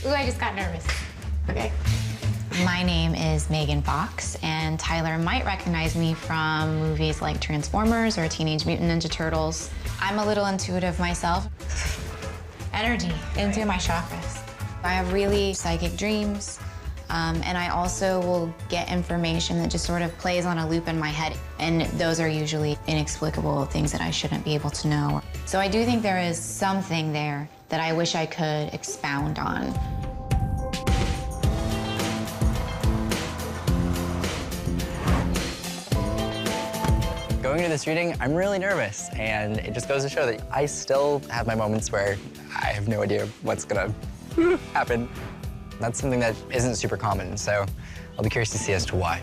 Ooh, I just got nervous. Okay. My name is Megan Fox, and Tyler might recognize me from movies like Transformers or Teenage Mutant Ninja Turtles. I'm a little intuitive myself. Energy into my chakras. I have really psychic dreams, and I also will get information that just sort of plays on a loop in my head, and those are usually inexplicable things that I shouldn't be able to know. So I do think there is something there that I wish I could expound on. Going into this reading, I'm really nervous, and it just goes to show that I still have my moments where I have no idea what's gonna happen. That's something that isn't super common, so I'll be curious to see as to why.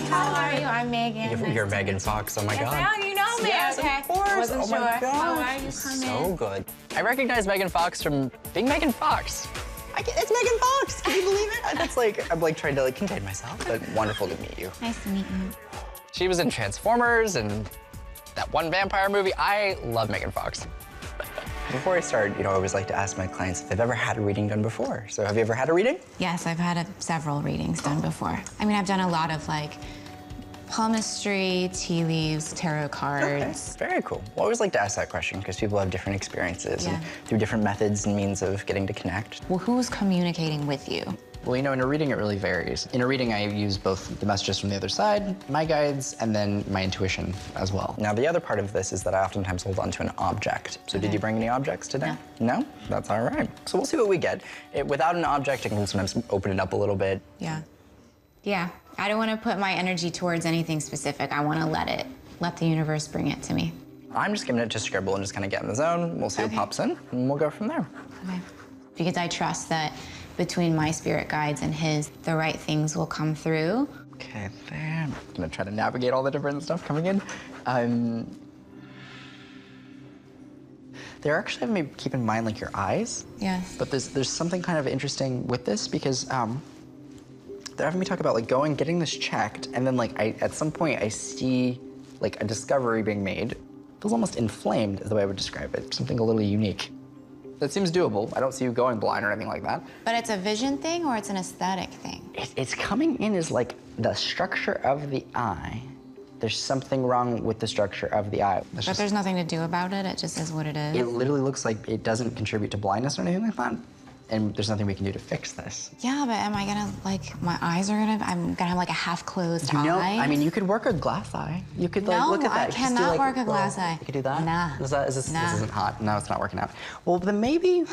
How are you? I'm Megan. You're Megan Fox, oh my God. Now you know me. Yes, okay. of course. I wasn't oh sure. My God. How are you? Come So in. good. I recognize Megan Fox from being Megan Fox. It's Megan Fox. Can you believe it? That's like, I'm like trying to like contain myself, but wonderful to meet you. Nice to meet you. She was in Transformers and that one vampire movie. I love Megan Fox. Before I start, I always like to ask my clients if they've ever had a reading done before. So have you ever had a reading? Yes, I've had several readings done before. I mean, I've done a lot of like palmistry, tea leaves, tarot cards. Okay. Very cool. Well, I always like to ask that question because people have different experiences and through different methods and means of getting to connect. Well, who's communicating with you? Well, in a reading, it really varies. In a reading, I use both the messages from the other side, my guides, and then my intuition as well. Now, the other part of this is that I oftentimes hold on to an object. So did you bring any objects today? No. No? That's all right. So we'll see what we get. Without an object, I can sometimes open it up a little bit. Yeah. Yeah. I don't want to put my energy towards anything specific. I want to let the universe bring it to me. I'm just giving it to scribble and just kind of get in the zone. We'll see what pops in, and we'll go from there. Okay. Because I trust that between my spirit guides and his, the right things will come through. Okay, there. I'm gonna try to navigate all the different stuff coming in. They're actually having me keep in mind like your eyes. Yes. But there's something kind of interesting with this because they're having me talk about like getting this checked, and then like at some point I see like a discovery being made. It feels almost inflamed is the way I would describe it. Something a little unique. That seems doable. I don't see you going blind or anything like that. But it's a vision thing or it's an aesthetic thing? It's coming in as like the structure of the eye. There's something wrong with the structure of the eye. But there's nothing to do about it? It just is what it is? It literally looks like it doesn't contribute to blindness or anything like that. And there's nothing we can do to fix this. Yeah, but am I gonna, like, my eyes are gonna, I'm gonna have like a half-closed eye? I mean, you could work a glass eye. You could like look at that. I cannot work a glass eye. You could do that? Nah. This isn't hot. No, it's not working out. Well, then maybe,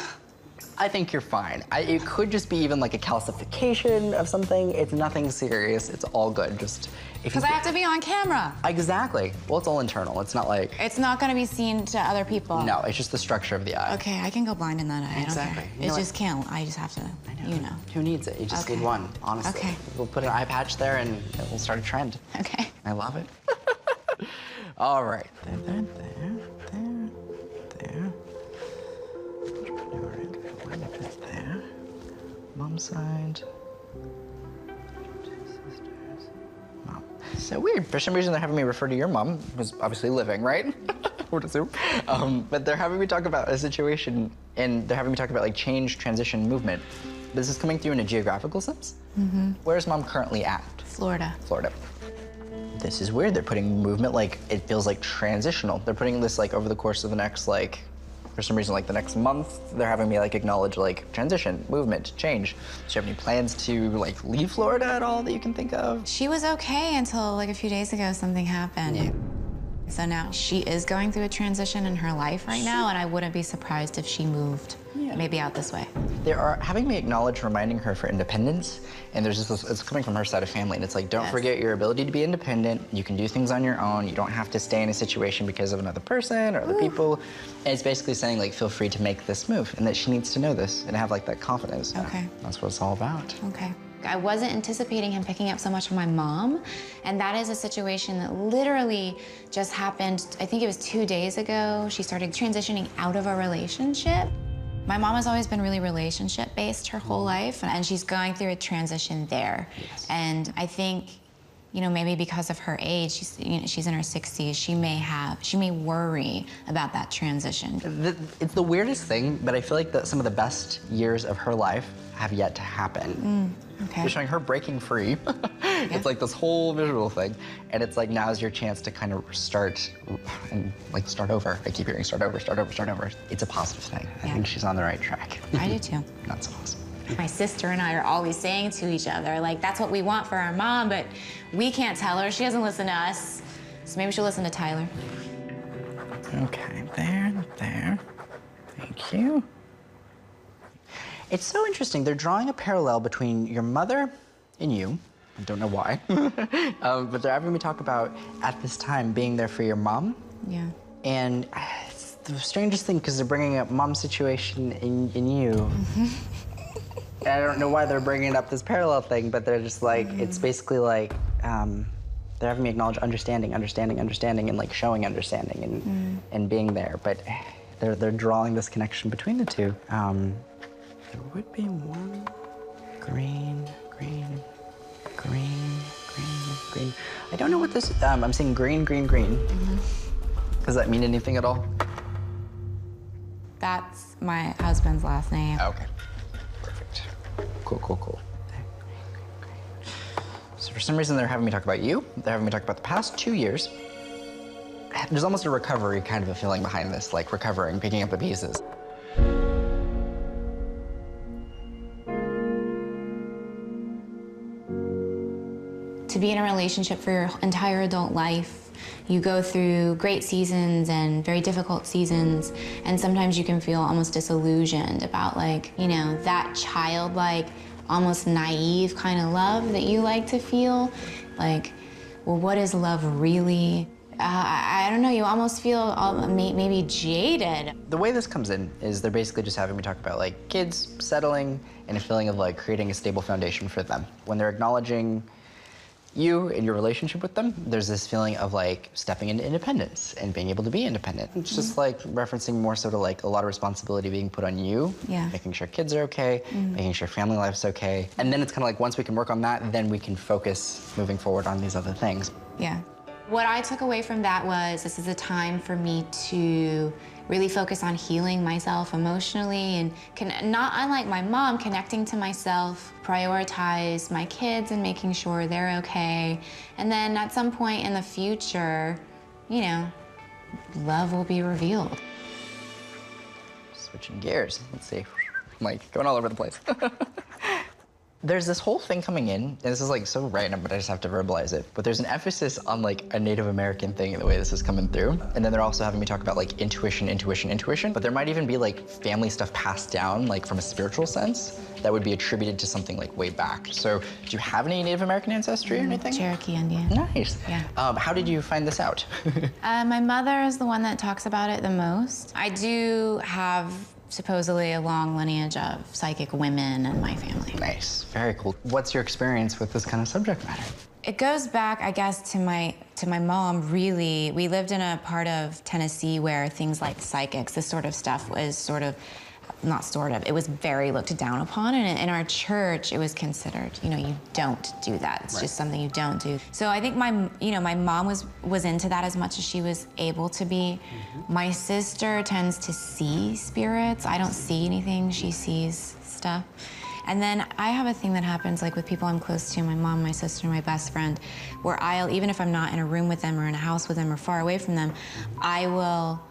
I think you're fine. It could just be even like a calcification of something. It's nothing serious. It's all good. Just because I have to be on camera. Exactly. Well, it's all internal. It's not like... It's not going to be seen to other people. No, it's just the structure of the eye. Okay, I can go blind in that eye. Exactly. I don't care. It just can't. I just have to, you know. Who needs it? You just need one, honestly. Okay. We'll put an eye patch there and it will start a trend. Okay. I love it. All right. There. There. Mom's side. Mom. So weird. For some reason, they're having me refer to your mom, who's obviously living, right? Would assume. But they're having me talk about a situation, and they're having me talk about like change, transition, movement. This is coming through in a geographical sense. Mm-hmm. Where's Mom currently at? Florida. Florida. This is weird. They're putting movement like it feels like transitional. They're putting this like over the course of the next like, for some reason like the next month, they're having me like acknowledge like transition, movement, change. Do you have any plans to like leave Florida at all that you can think of? She was okay until like a few days ago something happened. Yeah. So now she is going through a transition in her life right now, and I wouldn't be surprised if she moved maybe out this way. They are having me acknowledge reminding her for independence, and there's just this, it's coming from her side of family, and it's like, don't forget your ability to be independent. You can do things on your own. You don't have to stay in a situation because of another person or other people. And it's basically saying like, feel free to make this move, and that she needs to know this and have like that confidence. Okay. That's what it's all about. Okay. I wasn't anticipating him picking up so much from my mom, and that is a situation that literally just happened, I think it was 2 days ago. She started transitioning out of a relationship. My mom has always been really relationship-based her whole life, and she's going through a transition there. Yes. And I think you know, maybe because of her age, she's in her 60s, she may worry about that transition. It's the weirdest thing, but I feel like that some of the best years of her life have yet to happen. Okay. They're showing her breaking free. It's like this whole visual thing. And it's like, now's your chance to kind of start and like start over. I keep hearing start over, start over, start over. It's a positive thing. I think she's on the right track. I do too. That's awesome. My sister and I are always saying to each other, like, that's what we want for our mom, but we can't tell her. She doesn't listen to us. So maybe she'll listen to Tyler. Okay, there. Thank you. It's so interesting. They're drawing a parallel between your mother and you. I don't know why. But they're having me talk about, at this time, being there for your mom. Yeah. And it's the strangest thing, because they're bringing up mom's situation in you. And I don't know why they're bringing up this parallel thing, but they're just like, it's basically like, they're having me acknowledge understanding, and like showing understanding and being there. But they're drawing this connection between the two. There would be one green. I don't know what this, I'm seeing green. Does that mean anything at all? That's my husband's last name. Okay, perfect. Cool. So for some reason, they're having me talk about you. They're having me talk about the past 2 years. There's almost a recovery kind of a feeling behind this, like recovering, picking up the pieces. To be in a relationship for your entire adult life, you go through great seasons and very difficult seasons, and sometimes you can feel almost disillusioned about, like, you know, that childlike, almost naive kind of love that you like to feel. Like, well, what is love really? I don't know, you almost feel maybe jaded. The way this comes in is they're basically just having me talk about, like, kids settling and a feeling of, like, creating a stable foundation for them. When they're acknowledging you and your relationship with them, there's this feeling of like stepping into independence and being able to be independent. It's just like referencing more so to like a lot of responsibility being put on you, making sure kids are okay, making sure family life's okay. And then it's kind of like once we can work on that, then we can focus moving forward on these other things. Yeah. What I took away from that was this is a time for me to really focus on healing myself emotionally and not unlike my mom, connecting to myself, prioritize my kids and making sure they're okay. And then at some point in the future, you know, love will be revealed. Switching gears, let's see. I'm like going all over the place. There's this whole thing coming in, and this is like so random, but I just have to verbalize it. But there's an emphasis on like a Native American thing in the way this is coming through. And then they're also having me talk about like intuition. But there might even be like family stuff passed down, like from a spiritual sense, that would be attributed to something like way back. So do you have any Native American ancestry or anything? Cherokee Indian. Nice. Yeah. How did you find this out? My mother is the one that talks about it the most. I do have supposedly a long lineage of psychic women in my family. Nice, very cool. What's your experience with this kind of subject matter? It goes back, I guess, to my mom, really. We lived in a part of Tennessee where things like psychics, this sort of stuff was sort of, not sort of, it was very looked down upon, and in our church, it was considered, you know, you don't do that. It's just something you don't do. So I think my mom was into that as much as she was able to be. My sister tends to see spirits. I don't see anything, she sees stuff. And then I have a thing that happens like with people I'm close to, my mom, my sister, my best friend, where even if I'm not in a room with them or in a house with them or far away from them, I will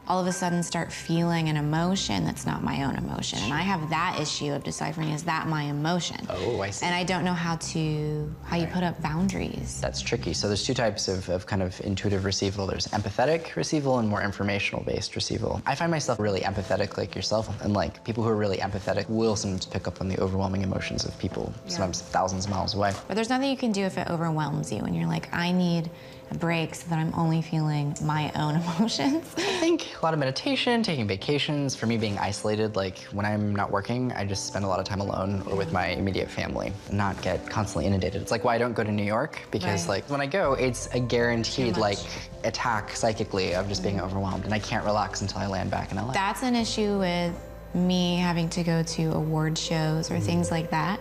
all of a sudden start feeling an emotion that's not my own emotion. And I have that issue of deciphering, is that my emotion? Oh, I see. And I don't know how you put up boundaries. That's tricky. So there's two types of kind of intuitive receival. There's empathetic receival and more informational-based receival. I find myself really empathetic like yourself, and like people who are really empathetic will sometimes pick up on the overwhelming emotions of people, sometimes thousands of miles away. But there's nothing you can do if it overwhelms you and you're like, I need a break so that I'm only feeling my own emotions. I think a lot of meditation, taking vacations, for me being isolated, like when I'm not working, I just spend a lot of time alone or with my immediate family and not get constantly inundated. It's like why I don't go to New York, because like when I go, it's a guaranteed like attack psychically of just being overwhelmed, and I can't relax until I land back in LA. That's an issue with me having to go to award shows or things like that,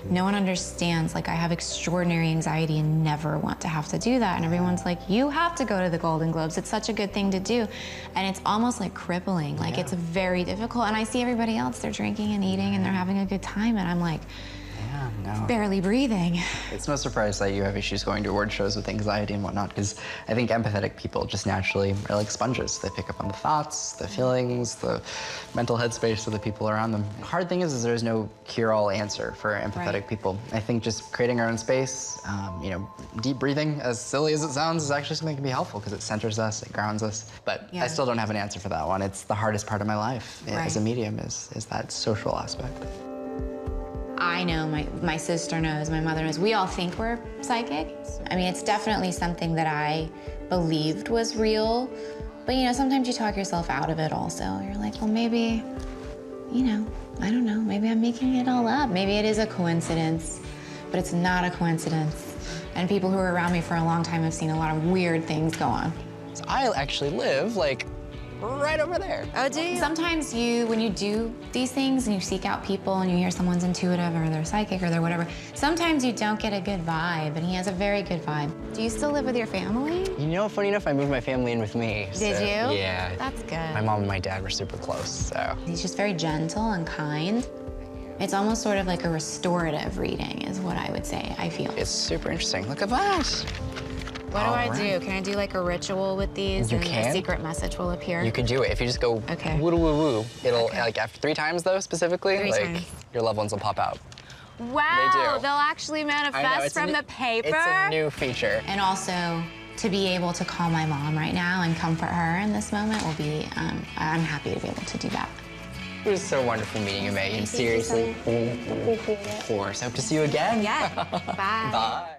no one understands, like, I have extraordinary anxiety and never want to have to do that. And everyone's like, you have to go to the Golden Globes. It's such a good thing to do. And it's almost like crippling. Like, it's very difficult. And I see everybody else, they're drinking and eating and they're having a good time. And I'm like, barely breathing. It's no surprise that you have issues going to award shows with anxiety and whatnot, because I think empathetic people just naturally are like sponges. They pick up on the thoughts, the feelings, the mental headspace of the people around them. The hard thing is there's no cure-all answer for empathetic people. I think just creating our own space, you know, deep breathing, as silly as it sounds, is actually something that can be helpful because it centers us, it grounds us. But I still don't have an answer for that one. It's the hardest part of my life as a medium is that social aspect. I know, my sister knows, my mother knows. We all think we're psychic. I mean, it's definitely something that I believed was real. But, you know, sometimes you talk yourself out of it also. You're like, well, maybe, you know, I don't know, maybe I'm making it all up. Maybe it is a coincidence, but it's not a coincidence. And people who are around me for a long time have seen a lot of weird things go on. So I actually live, like, right over there. Oh, do you? Sometimes when you do these things and you seek out people and you hear someone's intuitive or they're psychic or they're whatever, sometimes you don't get a good vibe, and he has a very good vibe. Do you still live with your family? You know, funny enough, I moved my family in with me. Did you? Yeah. That's good. My mom and my dad were super close, so. He's just very gentle and kind. It's almost sort of like a restorative reading is what I would say, I feel. It's super interesting. Look at that. What do I do? Can I do like a ritual with these? You and can. A secret message will appear? You could do it. If you just go woo woo woo, it'll, like after 3 times though, specifically, 3 like times. your loved ones will pop out. Wow, They do. they'll actually manifest from the paper? It's a new feature. And also, to be able to call my mom right now and comfort her in this moment will be, I'm happy to be able to do that. It was so wonderful meeting you, Megan. Seriously. Of course. Hope to see you again. Yeah. Bye. Bye.